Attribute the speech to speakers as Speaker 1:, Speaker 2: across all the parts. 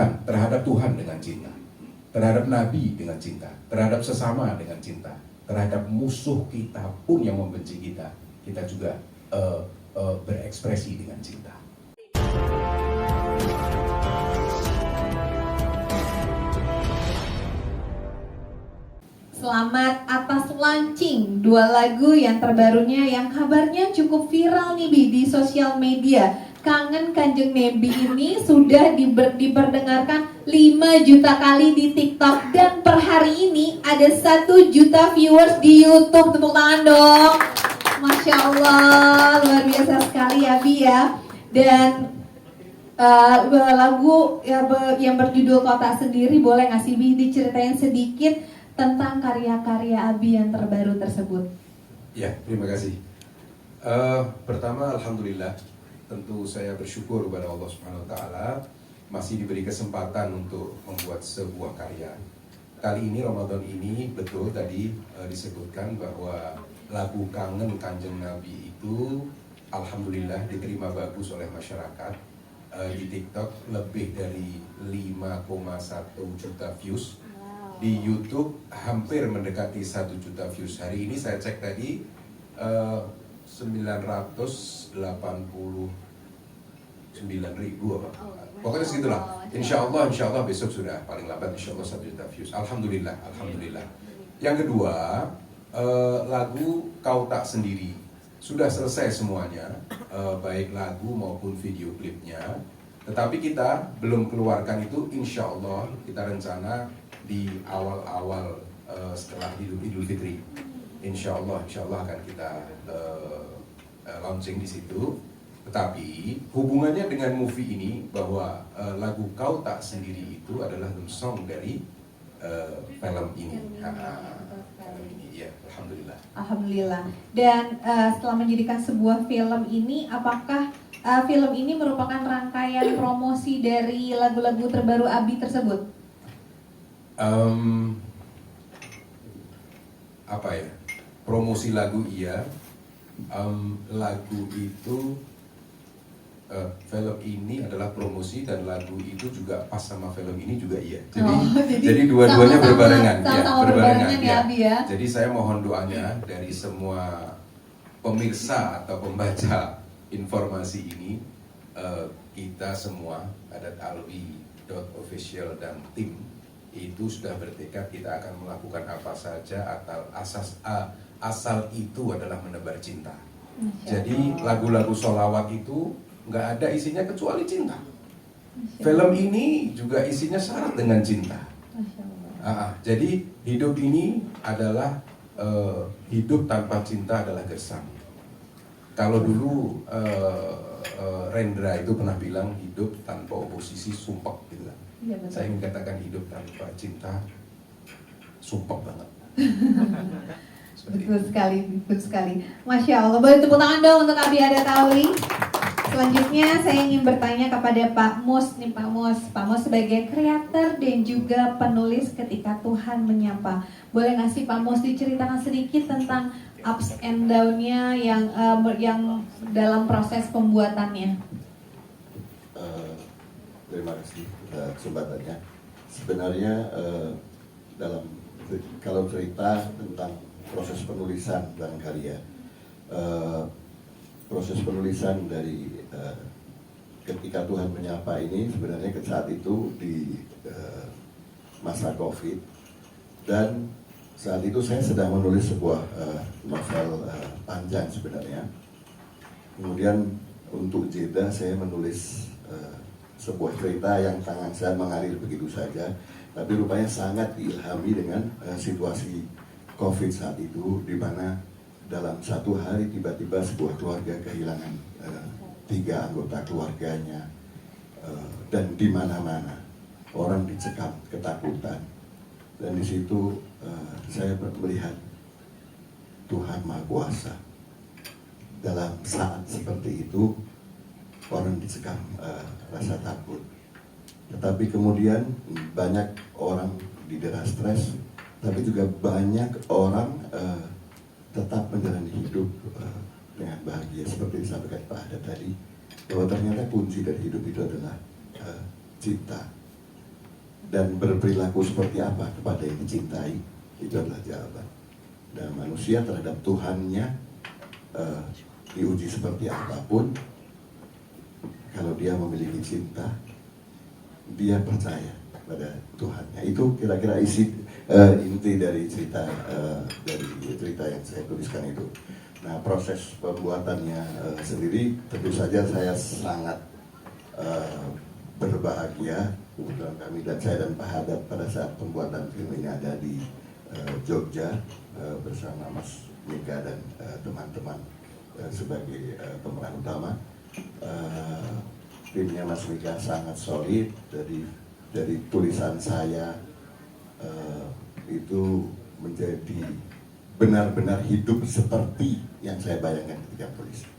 Speaker 1: terhadap Tuhan dengan cinta, terhadap Nabi dengan cinta, terhadap sesama dengan cinta, terhadap musuh kita pun yang membenci kita, kita juga berekspresi dengan cinta.
Speaker 2: Selamat atas launching 2 lagu yang terbarunya yang kabarnya cukup viral nih Bi di sosial media. Kangen Kanjeng Nabi ini sudah diperdengarkan 5 juta kali di TikTok dan per hari ini ada 1 juta viewers di YouTube. Tepuk tangan dong. Masya Allah, luar biasa sekali ya Bi ya. Dan lagu yang berjudul Kota Sendiri, boleh nggak sih Bi diceritain sedikit tentang karya-karya Abi yang terbaru tersebut?
Speaker 1: Ya, terima kasih. Pertama, alhamdulillah, tentu saya bersyukur kepada Allah Subhanahu Wa Taala masih diberi kesempatan untuk membuat sebuah karya. Kali ini Ramadan ini betul tadi disebutkan bahwa lagu Kangen Kanjeng Nabi itu alhamdulillah diterima bagus oleh masyarakat. Di TikTok lebih dari 5,1 juta views. Di YouTube hampir mendekati 1 juta views. Hari ini saya cek tadi 989.000 apa? Pokoknya segitulah. Insya Allah besok sudah paling lambat insya Allah 1 juta views. Alhamdulillah. Yang kedua, lagu Kau Tak Sendiri sudah selesai semuanya, baik lagu maupun video klipnya. Tetapi kita belum keluarkan itu, insya Allah kita rencana di awal-awal setelah Idul Fitri, insya Allah akan kita launching di situ. Tetapi hubungannya dengan movie ini bahwa lagu Kau Tak Sendiri itu adalah song dari film ini. Ya, alhamdulillah.
Speaker 2: Alhamdulillah. Dan setelah menjadikan sebuah film ini, apakah film ini merupakan rangkaian promosi dari lagu-lagu terbaru Abi tersebut?
Speaker 1: Apa ya, promosi lagu iya, lagu itu film ini adalah promosi dan lagu itu juga pas sama film ini juga iya. Jadi dua-duanya berbarengan,
Speaker 2: ya, Abi ya.
Speaker 1: Jadi saya mohon doanya dari semua pemirsa atau pembaca informasi ini, kita semua Adat Alwi.official dan tim itu sudah bertekad kita akan melakukan apa saja asal itu adalah menebar cinta. Jadi lagu-lagu sholawat itu nggak ada isinya kecuali cinta. Film ini juga isinya syarat dengan cinta. Jadi hidup ini adalah hidup tanpa cinta adalah gersam. Kalau dulu Rendra itu pernah bilang hidup tanpa oposisi sumpek gitu kan. Ya, saya ingin katakan hidup tanpa cinta sumpek banget.
Speaker 2: Betul sekali. Masya Allah. Boleh tepuk tangan dong untuk Abi Adat Alwi. Selanjutnya saya ingin bertanya kepada Pak Mus nih, Pak Mus sebagai kreator dan juga penulis Ketika Tuhan Menyapa. Boleh nggak sih Pak Mus diceritakan sedikit tentang ups and down-nya yang dalam proses pembuatannya?
Speaker 3: Terima kasih kesempatannya. Sebenarnya kalau cerita tentang proses penulisan dan karya, proses penulisan dari Ketika Tuhan Menyapa ini sebenarnya ke saat itu di masa COVID, dan saat itu saya sedang menulis sebuah novel panjang sebenarnya. Kemudian untuk jeda saya menulis sebuah cerita yang tangan saya mengalir begitu saja, tapi rupanya sangat diilhami dengan situasi COVID saat itu, di mana dalam satu hari tiba-tiba sebuah keluarga kehilangan 3 anggota keluarganya, dan di mana-mana orang dicekam ketakutan, dan di situ saya melihat Tuhan Maha Kuasa. Dalam saat seperti itu orang dicekam rasa takut, tetapi kemudian banyak orang didera stres, tapi juga banyak orang tetap menjalani hidup dengan bahagia. Seperti disampaikan Pak Adat tadi, bahwa ternyata kunci dari hidup itu adalah cinta. dan berperilaku seperti apa kepada yang dicintai, itu adalah jawaban. Dan manusia terhadap Tuhannya diuji seperti apapun, kalau dia memiliki cinta, dia percaya pada Tuhannya. Itu kira-kira inti dari cerita yang saya tuliskan itu. Nah, proses pembuatannya sendiri tentu saja saya sangat berbahagia. Kebetulan kami dan saya dan Pak Haddad pada saat pembuatan film ini ada di Jogja bersama Mas Mika dan teman-teman sebagai pemeran utama. Timnya Mas Mika sangat solid, dari tulisan saya itu menjadi benar-benar hidup seperti yang saya bayangkan ketika tulis.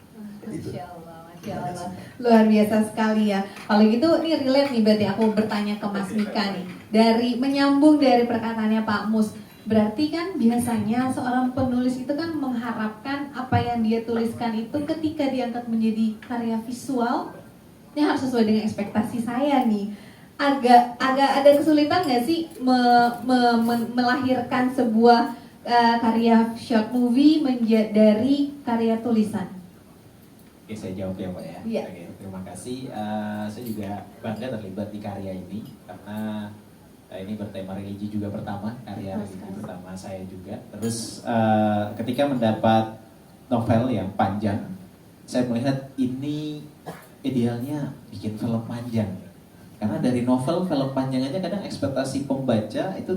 Speaker 3: Itu.
Speaker 2: Masya Allah, Masya Allah. Luar biasa sekali ya. Kalau gitu ini relate nih, berarti aku bertanya ke Mas Mika nih. Menyambung dari perkataannya Pak Mus, berarti kan biasanya seorang penulis itu kan mengharapkan apa yang dia tuliskan itu ketika diangkat menjadi karya visual, ini harus sesuai dengan ekspektasi saya nih. Agak ada kesulitan nggak sih melahirkan sebuah karya short movie dari karya tulisan?
Speaker 4: Oke, saya jawab ya Pak ya.
Speaker 2: Iya.
Speaker 4: Oke, terima kasih. Saya juga bangga terlibat di karya ini karena ini bertema religi juga pertama, karya religi pertama saya juga. Terus ketika mendapat novel yang panjang, saya melihat ini idealnya bikin film panjang. Karena dari novel, film panjang aja kadang ekspektasi pembaca itu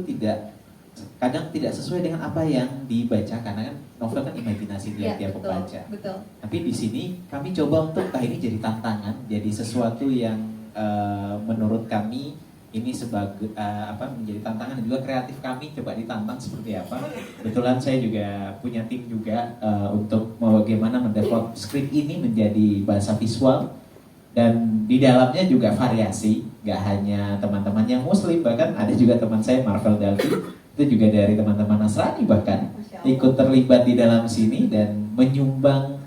Speaker 4: kadang tidak sesuai dengan apa yang dibaca, karena kan novel kan imajinasi tiap pembaca.
Speaker 2: Betul.
Speaker 4: Tapi di sini kami coba untuk ini jadi tantangan, jadi sesuatu yang menurut kami ini sebagai menjadi tantangan, dan juga kreatif kami coba ditantang seperti apa. Kebetulan saya juga punya tim juga untuk bagaimana mendevelop skrip ini menjadi bahasa visual, dan di dalamnya juga variasi, gak hanya teman-teman yang muslim, bahkan ada juga teman saya Marvel Dalvi, itu juga dari teman-teman Nasrani bahkan ikut terlibat di dalam sini dan menyumbang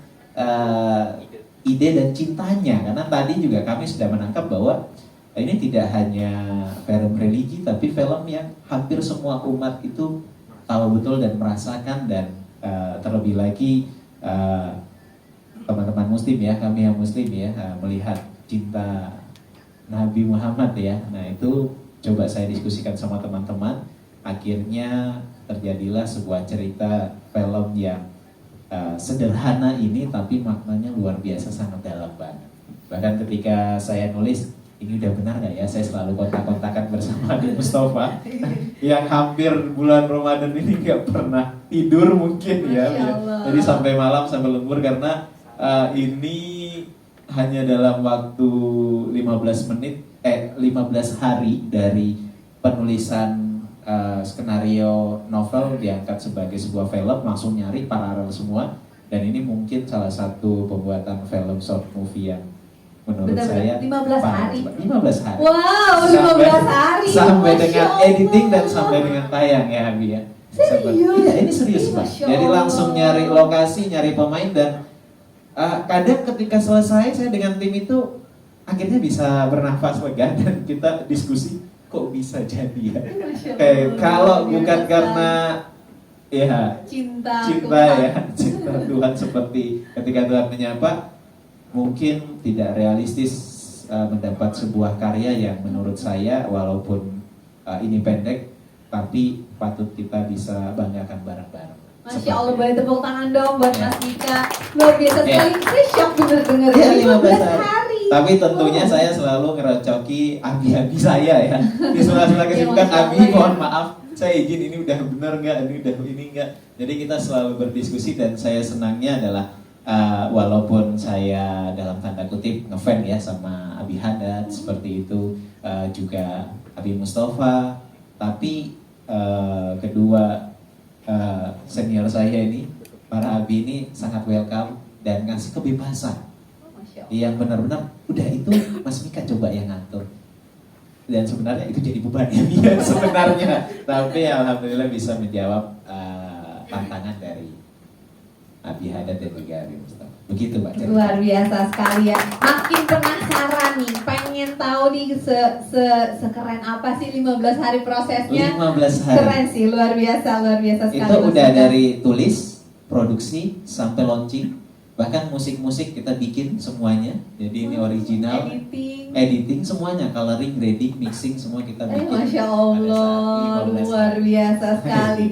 Speaker 4: ide dan cintanya. Karena tadi juga kami sudah menangkap bahwa ini tidak hanya film religi, tapi film yang hampir semua umat itu tahu betul dan merasakan, dan terlebih lagi teman-teman muslim ya, kami yang muslim ya, melihat cinta Nabi Muhammad ya. Nah itu coba saya diskusikan sama teman-teman, akhirnya terjadilah sebuah cerita film yang sederhana ini tapi maknanya luar biasa, sangat dalam banget. Bahkan ketika saya nulis, ini udah benar gak ya, saya selalu kontak-kontakan bersama Adi Mustafa yang hampir bulan Ramadan ini gak pernah tidur mungkin ya. Jadi sampai malam, sampai lembur, karena ini hanya dalam waktu 15 hari dari penulisan skenario novel diangkat sebagai sebuah film, langsung nyari paralel semua. Dan ini mungkin salah satu pembuatan film short movie yang menurut saya
Speaker 2: 15 hari.
Speaker 4: 15 hari.
Speaker 2: Wow, 15 hari.
Speaker 4: Sampai
Speaker 2: Masya
Speaker 4: dengan
Speaker 2: Allah.
Speaker 4: editing dan sampai dengan tayang ya Abi ya.
Speaker 2: Serius?
Speaker 4: Iya, ini serius Pak.
Speaker 2: Masya
Speaker 4: Jadi
Speaker 2: Allah.
Speaker 4: langsung nyari lokasi, nyari pemain, dan kadang ketika selesai saya dengan tim itu akhirnya bisa bernafas lega dan kita diskusi kok bisa jadi ya.
Speaker 2: Masya Allah.
Speaker 4: Kayak kalau
Speaker 2: Luar
Speaker 4: bukan
Speaker 2: biasa.
Speaker 4: karena ya
Speaker 2: cinta
Speaker 4: Tuhan. Ya, cinta Tuhan seperti ketika Tuhan menyapa, mungkin tidak realistis mendapat sebuah karya yang menurut saya walaupun ini pendek tapi patut kita bisa banggakan bareng-bareng.
Speaker 2: Masya Allah, boleh tepuk tangan dong buat Mas Mika. Luar biasa sekali,
Speaker 4: Ya.
Speaker 2: saya shock bener-bener.
Speaker 4: Iya,
Speaker 2: 15
Speaker 4: 15
Speaker 2: hari.
Speaker 4: Tapi tentunya saya selalu ngerocoki abi-abi saya ya. Di sela-sela kesibukan,
Speaker 2: Masya
Speaker 4: abi
Speaker 2: Allah, ya.
Speaker 4: mohon maaf, saya izin ini udah bener nggak, ini udah ini nggak. Jadi kita selalu berdiskusi, dan saya senangnya adalah walaupun saya dalam tanda kutip ngefan ya sama Abi Haddad seperti itu, juga Abi Mustafa, tapi kedua senior saya ini, para Abi ini sangat welcome dan ngasih kebebasan
Speaker 2: Masya Allah.
Speaker 4: yang benar-benar udah itu Mas Mika coba yang ngatur, dan sebenarnya itu jadi beban ya dia sebenarnya, tapi alhamdulillah bisa menjawab tantangan dari Abi Haddad dan juga Abi Mustafa. Begitu Mbak cerita.
Speaker 2: Luar biasa sekali ya. Makin penasaran nih, pengen tahu nih sekeren apa sih 15 hari prosesnya.
Speaker 4: 15 hari.
Speaker 2: Keren sih, luar biasa sekali.
Speaker 4: Itu
Speaker 2: Mas
Speaker 4: udah
Speaker 2: Yuda.
Speaker 4: dari tulis, produksi sampai launching. Bahkan musik-musik kita bikin semuanya. Jadi ini original, editing semuanya, coloring, grading, mixing semua kita bikin.
Speaker 2: Masya
Speaker 4: pada saat
Speaker 2: Allah,
Speaker 4: 15
Speaker 2: luar
Speaker 4: hari.
Speaker 2: biasa sekali.